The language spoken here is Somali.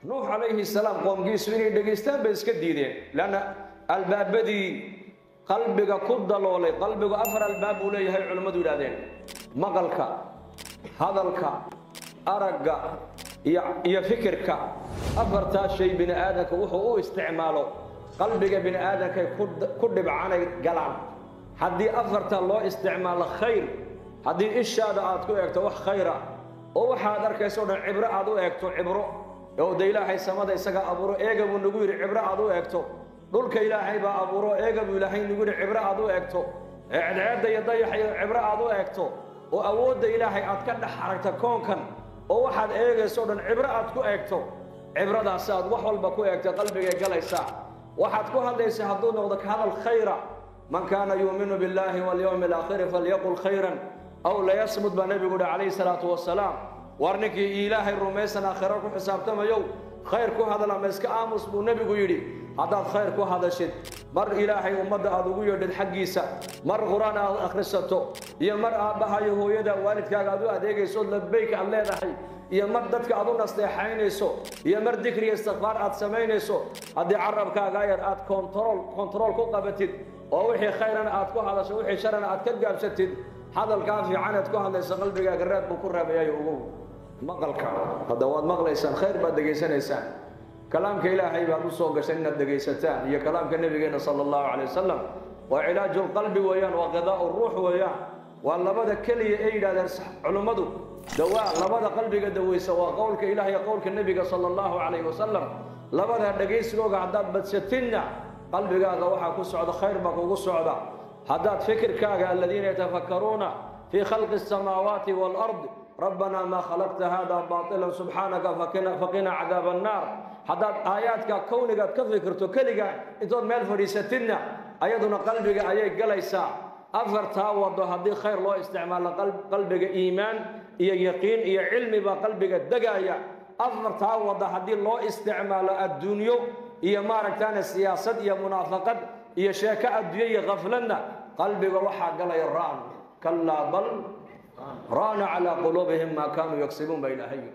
nuux calayhi salaam qoomkiisu inay dhegaystaan bay iska diideen laana albaabadii qalbiga ku daloolay qalbigu afar albaab uu leeyahay culimadu yiraahdeen maqalka hadalka aragga iyo fikirka afarta shay bini aadanka wuxuu u isticmaalo qalbiga bini aadanka ku dhibcanay galaan haddii afarta loo isticmaalo khayr haddii ishaada aad ku eegto wax khayra oo waxaad arkayso dhan cibro aad u eegto cibro oo ilaahay samada isaga abuuro eega buu nagu yiri cibro aad u eegto dhulka ilaahay baa abuuro eega buu ilaahay nagu yiri cibro aad u eegto ceedceeda iyo dayaxa cibro aad u eegto oo awoodda ilaahay aad ka dhex aragto koonkan oo waxaad eegayso dhan cibro aad ku eegto cibradaas aad wax walba ku eegto qalbiga galaysa waxaad ku hadlaysaa hadduu noqdo ka hadal khayra man kaana yuuminu billahi wal yawmil aakhir falyaqul khayran aw la yasmut ba nabigu alayhi salaatu wassalaam warninkii ilaahay rumaysan aakhira ku xisaabtamayo khayr ku hadala ma iska aamus buu nabigu yiri haddaad khayr ku hadashid mar ilaahay ummadda aad ugu yeedhid xaggiisa mar quraan aad akhrisato iyo mar aabbaha iyo hooyada waalidkaaga aad u adeegayso labbayka aad leedahay iyo mar dadka aad u nasteexaynayso iyo mar dikri iyo istighfaar aad samaynayso haddii carabkaaga yar aad control ku qabatid oo wixii khayrana aad ku hadasho wixii sharana aad ka gaabsatid hadalkaa fiican aad ku hadlayso qalbigaaga raad buu ku raabayayo ugu maqalka hadda waad maqlaysaan khayr baad degaysanaysaan kalaamka ilaahay baad u soo gashay inaad degaysataan iyo kalaamka nabigeena sallallahu alayhi wasallam waa cilaajul qalbi weeyaan waa qidaa'u ruux weeyaan waa labada kaliya ay yiraahdeen culimadu dawaa labada qalbiga dawaysa waa qowlka ilaahay iyo qowlka nabiga sallallahu alayhi wasallam labada dhageysigooga haddaad badsatinna qalbigaaga waxa ku socda khayr baa kugu socda haddaad fikirkaaga alladina yatafakkaruuna fi khalqi as-samawati wal ard ربنا ما خلقت هذا باطلا سبحانك فقنا عذاب النار حداد آياتك كونك كفكرتو كلغا انتود ميل فريستنا ايضنا قلبك ايي غليسا افرتا وضو هدي خير لو استعمال قلبك ايمان iyo yaqiin iyo cilmi ba qalbiga dagaaya afarta wada hadii loo isticmaalo adduunyo iyo maaragtaan siyaasad iyo munaafaqad iyo sheeka adduunyo iyo qaflana qalbiga waxa galay raan kala bal ران على قلوبهم ما كانوا يكسبون بين أهيهم